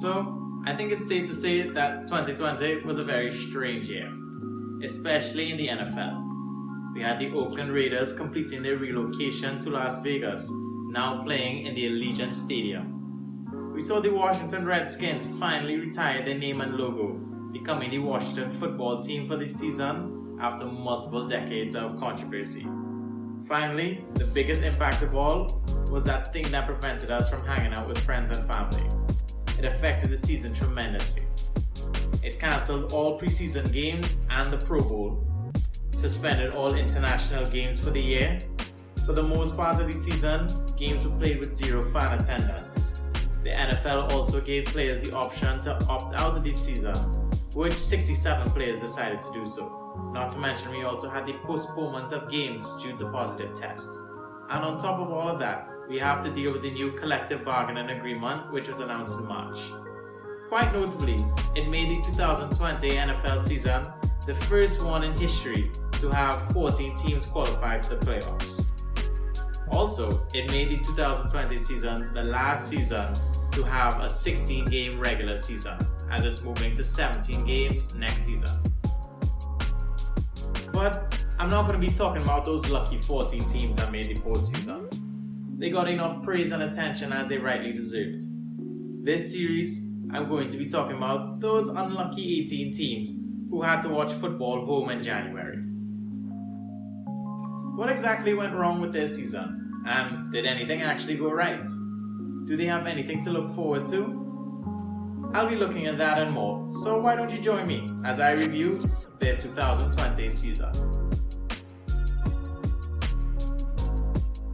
So, I think it's safe to say that 2020 was a very strange year, especially in the NFL. We had the Oakland Raiders completing their relocation to Las Vegas, now playing in the Allegiant Stadium. We saw the Washington Redskins finally retire their name and logo, becoming the Washington football team for the season after multiple decades of controversy. Finally, the biggest impact of all was that thing that prevented us from hanging out with friends and family. It affected the season tremendously. It cancelled all preseason games and the Pro Bowl, suspended all international games for the year. For the most part of the season, games were played with zero fan attendance. The NFL also gave players the option to opt out of the season, which 67 players decided to do so. Not to mention we also had the postponements of games due to positive tests. And on top of all of that, we have to deal with the new collective bargaining agreement which was announced in March. Quite notably, it made the 2020 NFL season the first one in history to have 14 teams qualify for the playoffs. Also, it made the 2020 season the last season to have a 16-game regular season, as it's moving to 17 games next season. But I'm not going to be talking about those lucky 14 teams that made the postseason. They got enough praise and attention as they rightly deserved. This series, I'm going to be talking about those unlucky 18 teams who had to watch football home in January. What exactly went wrong with their season? And did anything actually go right? Do they have anything to look forward to? I'll be looking at that and more, so why don't you join me as I review their 2020 season.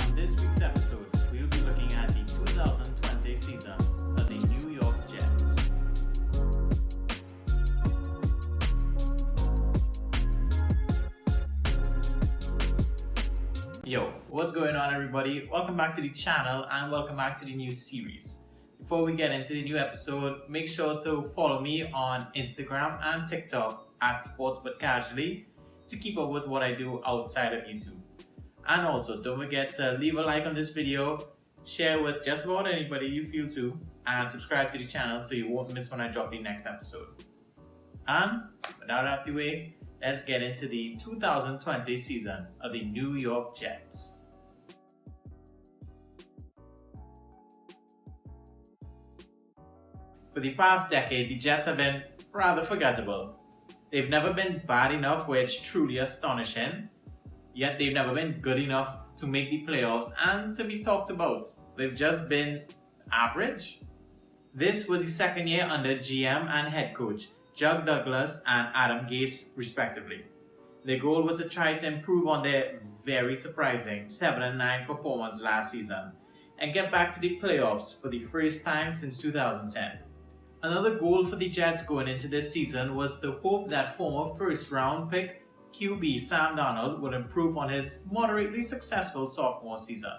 In this week's episode, we'll be looking at the 2020 season of the New York Jets. Yo, what's going on everybody? Welcome back to the channel and welcome back to the new series. Before we get into the new episode, make sure to follow me on Instagram and TikTok at sportsbutcasually to keep up with what I do outside of YouTube. And also, don't forget to leave a like on this video, share with just about anybody you feel to, and subscribe to the channel so you won't miss when I drop the next episode. And with that out of the way, let's get into the 2020 season of the New York Jets. For the past decade, the Jets have been rather forgettable. They've never been bad enough where it's truly astonishing, yet they've never been good enough to make the playoffs and to be talked about. They've just been average. This was the second year under GM and head coach Doug Douglas and Adam Gase respectively. Their goal was to try to improve on their very surprising 7-9 performance last season and get back to the playoffs for the first time since 2010. Another goal for the Jets going into this season was the hope that former first-round pick QB Sam Darnold would improve on his moderately successful sophomore season.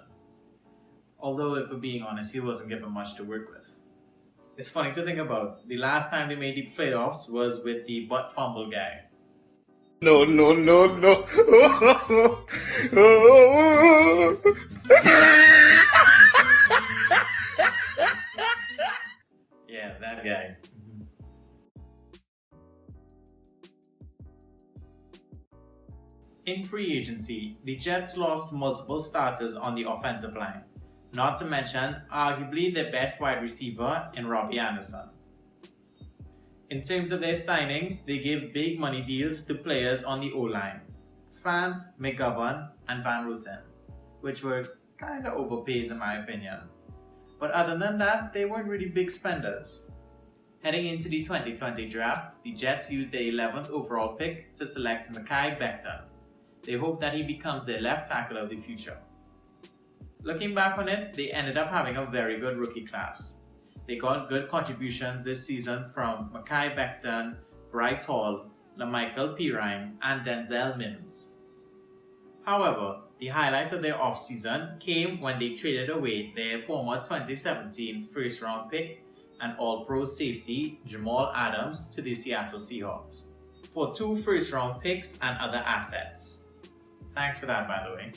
Although, if we're being honest, he wasn't given much to work with. It's funny to think about. The last time they made the playoffs was with the butt fumble guy. No. Yeah, that guy. In free agency, the Jets lost multiple starters on the offensive line, not to mention arguably their best wide receiver in Robbie Anderson. In terms of their signings, they gave big money deals to players on the O-line, Fant, McGovern, and Van Roten, which were kinda overpaid in my opinion. But other than that, they weren't really big spenders. Heading into the 2020 draft, the Jets used their 11th overall pick to select Mekhi Becton. They hope that he becomes their left tackle of the future. Looking back on it, they ended up having a very good rookie class. They got good contributions this season from Mekhi Becton, Bryce Hall, LaMichael Pirine, and Denzel Mims. However, the highlight of their offseason came when they traded away their former 2017 first-round pick and All-Pro safety Jamal Adams to the Seattle Seahawks for 2 first-round picks and other assets. Thanks for that, by the way.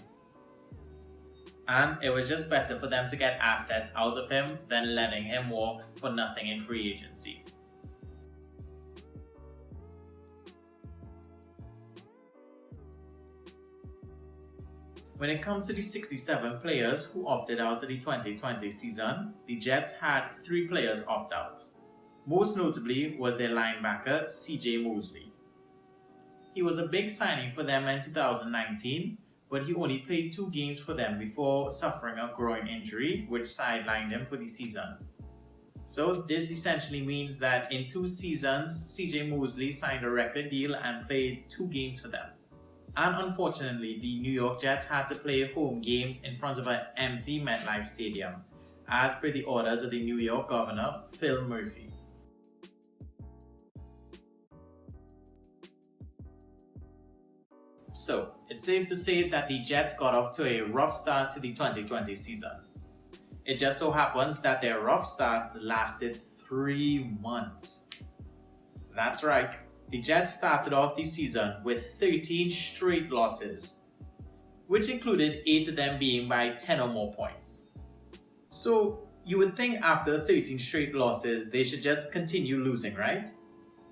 And it was just better for them to get assets out of him than letting him walk for nothing in free agency. When it comes to the 67 players who opted out of the 2020 season, the Jets had 3 players opt out. Most notably was their linebacker CJ Mosley. He was a big signing for them in 2019, but he only played 2 games for them before suffering a groin injury, which sidelined him for the season. So this essentially means that in 2 seasons, CJ Mosley signed a record deal and played 2 games for them. And unfortunately, the New York Jets had to play home games in front of an empty MetLife Stadium, as per the orders of the New York Governor, Phil Murphy. So, it's safe to say that the Jets got off to a rough start to the 2020 season. It just so happens that their rough start lasted 3 months. That's right, the Jets started off the season with 13 straight losses, which included 8 of them being by 10 or more points. So, you would think after 13 straight losses, they should just continue losing, right?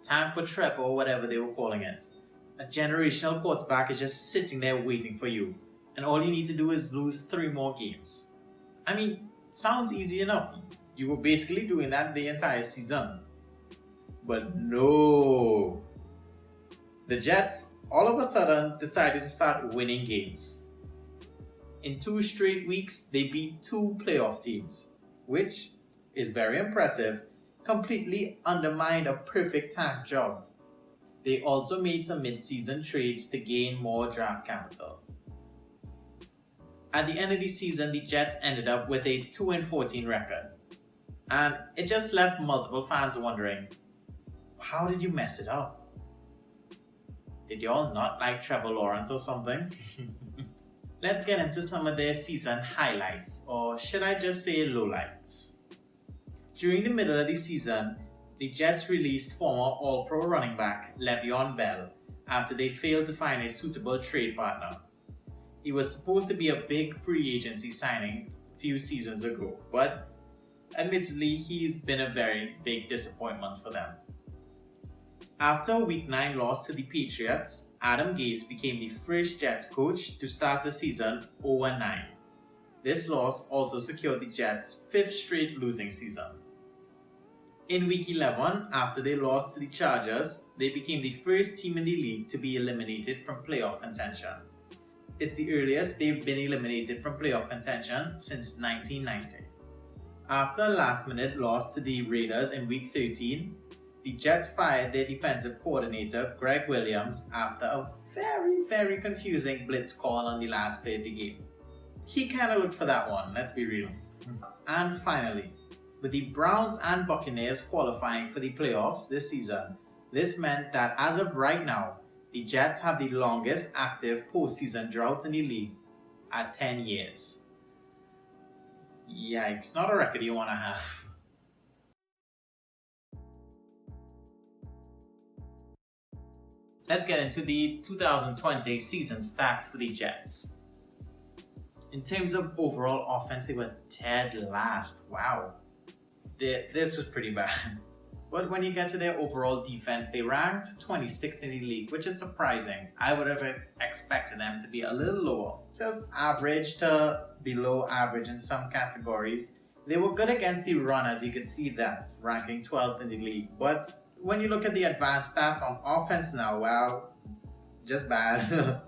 Time for Trep or whatever they were calling it. A generational quarterback is just sitting there waiting for you, and all you need to do is lose 3 more games. I mean, sounds easy enough. You were basically doing that the entire season. But no. The Jets all of a sudden decided to start winning games. In 2 straight weeks, they beat 2 playoff teams, which is very impressive, completely undermined a perfect tank job. They also made some mid-season trades to gain more draft capital. At the end of the season, the Jets ended up with a 2-14 record. And it just left multiple fans wondering, how did you mess it up? Did y'all not like Trevor Lawrence or something? Let's get into some of their season highlights, or should I just say lowlights. During the middle of the season, the Jets released former All-Pro running back Le'Veon Bell after they failed to find a suitable trade partner. He was supposed to be a big free agency signing a few seasons ago, but admittedly, he's been a very big disappointment for them. After a Week 9 loss to the Patriots, Adam Gase became the first Jets coach to start the season 0-9. This loss also secured the Jets' 5th straight losing season. In Week 11, after they lost to the Chargers, they became the first team in the league to be eliminated from playoff contention. It's the earliest they've been eliminated from playoff contention since 1990. After a last-minute loss to the Raiders in Week 13, the Jets fired their defensive coordinator Greg Williams after a very confusing blitz call on the last play of the game. He kinda looked for that one, let's be real. And finally, with the Browns and Buccaneers qualifying for the playoffs this season, this meant that as of right now, the Jets have the longest active postseason drought in the league at 10 years. Yikes, not a record you want to have. Let's get into the 2020 season stats for the Jets. In terms of overall offense, they were dead last. Wow. This was pretty bad. But when you get to their overall defense, they ranked 26th in the league, which is surprising. I would have expected them to be a little lower. Just average to below average in some categories. They were good against the run, as you can see that, ranking 12th in the league. But when you look at the advanced stats on offense now, well, just bad.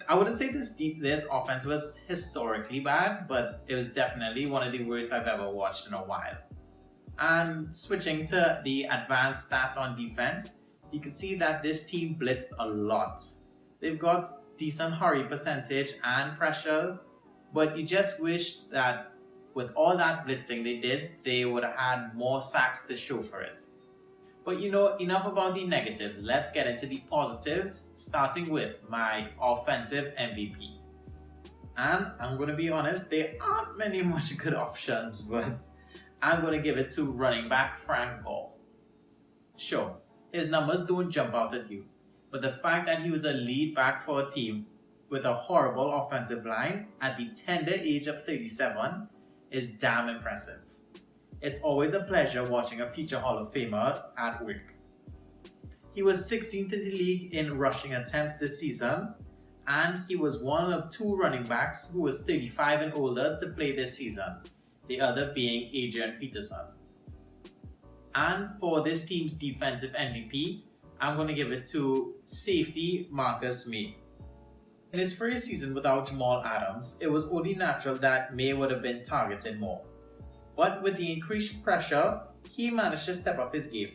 I wouldn't say this offense was historically bad, but it was definitely one of the worst I've ever watched in a while. And switching to the advanced stats on defense, you can see that this team blitzed a lot. They've got decent hurry percentage and pressure, but you just wish that with all that blitzing they did, they would have had more sacks to show for it. But you know, enough about the negatives. Let's get into the positives, starting with my offensive MVP. And I'm going to be honest, there aren't many much good options, but I'm going to give it to running back Frank Gore. Sure, his numbers don't jump out at you, but the fact that he was a lead back for a team with a horrible offensive line at the tender age of 37 is damn impressive. It's always a pleasure watching a future Hall of Famer at work. He was 16th in the league in rushing attempts this season, and he was one of two running backs who was 35 and older to play this season, the other being Adrian Peterson. And for this team's defensive MVP, I'm going to give it to safety Marcus May. In his first season without Jamal Adams, it was only natural that May would have been targeted more. But with the increased pressure, he managed to step up his game.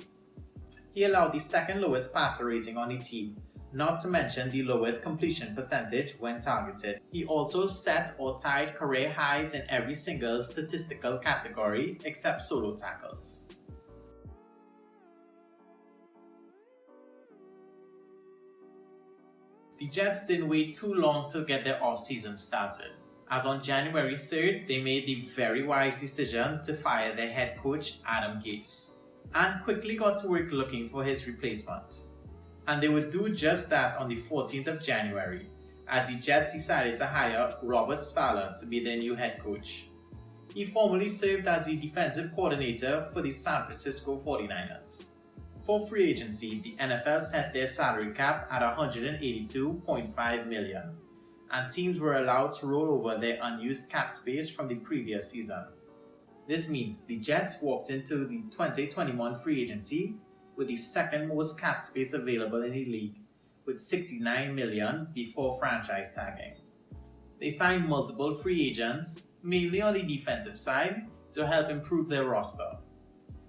He allowed the second lowest passer rating on the team, not to mention the lowest completion percentage when targeted. He also set or tied career highs in every single statistical category except solo tackles. The Jets didn't wait too long to get their offseason started, as on January 3rd, they made the very wise decision to fire their head coach Adam Gase, and quickly got to work looking for his replacement. And they would do just that on the 14th of January, as the Jets decided to hire Robert Saleh to be their new head coach. He formerly served as the defensive coordinator for the San Francisco 49ers. For free agency, the NFL set their salary cap at $182.5 million, and teams were allowed to roll over their unused cap space from the previous season. This means the Jets walked into the 2021 free agency with the second most cap space available in the league, with $69 million before franchise tagging. They signed multiple free agents, mainly on the defensive side, to help improve their roster.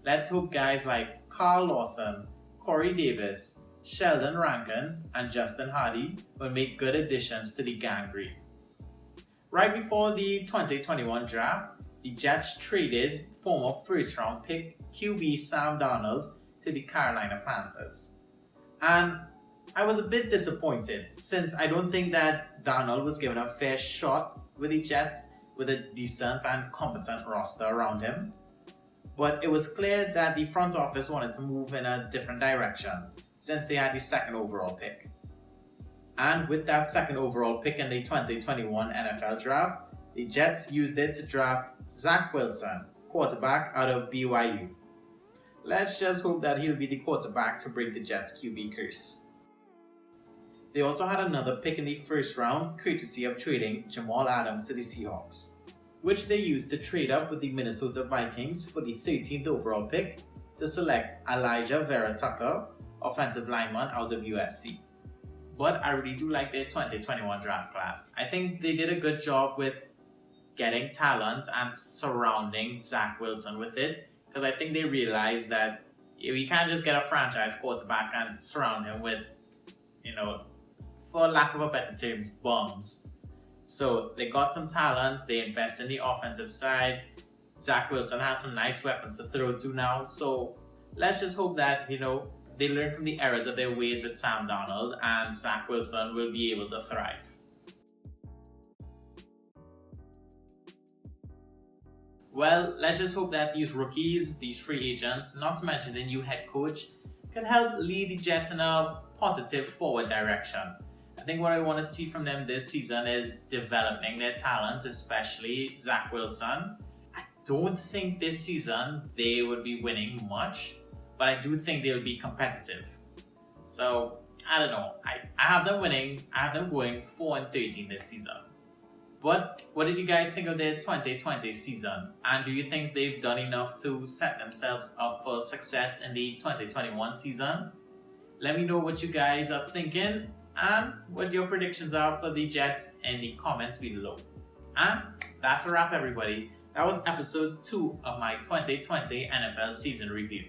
Let's hope guys like Carl Lawson, Corey Davis, Sheldon Rankins, and Justin Hardy will make good additions to the gangrene. Right before the 2021 draft, the Jets traded former first-round pick QB Sam Darnold to the Carolina Panthers. And I was a bit disappointed, since I don't think that Darnold was given a fair shot with the Jets with a decent and competent roster around him. But it was clear that the front office wanted to move in a different direction, since they had the second overall pick. And with that second overall pick in the 2021 NFL draft, the Jets used it to draft Zach Wilson, quarterback out of BYU. Let's just hope that he'll be the quarterback to break the Jets' QB curse. They also had another pick in the first round, courtesy of trading Jamal Adams to the Seahawks, which they used to trade up with the Minnesota Vikings for the 13th overall pick to select Elijah Vera Tucker, offensive lineman out of USC. But I really do like their 2021 draft class. I think they did a good job with getting talent and surrounding Zach Wilson with it, because I think they realized that we can't just get a franchise quarterback and surround him with, for lack of a better terms, bums. So they got some talent, they invest in the offensive side. Zach Wilson has some nice weapons to throw to now, so let's just hope that, they learn from the errors of their ways with Sam Darnold, and Zach Wilson will be able to thrive. Well, let's just hope that these rookies, these free agents, not to mention the new head coach, can help lead the Jets in a positive forward direction. I think what I want to see from them this season is developing their talent, especially Zach Wilson. I don't think this season they would be winning much, but I do think they'll be competitive. So, I don't know. I have them winning. I have them going 4-13 this season. But what did you guys think of their 2020 season? And do you think they've done enough to set themselves up for success in the 2021 season? Let me know what you guys are thinking and what your predictions are for the Jets in the comments below. And that's a wrap, everybody. That was episode 2 of my 2020 NFL season review.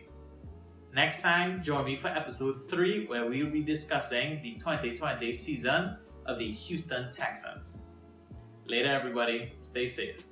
Next time, join me for episode 3, where we'll be discussing the 2020 season of the Houston Texans. Later, everybody. Stay safe.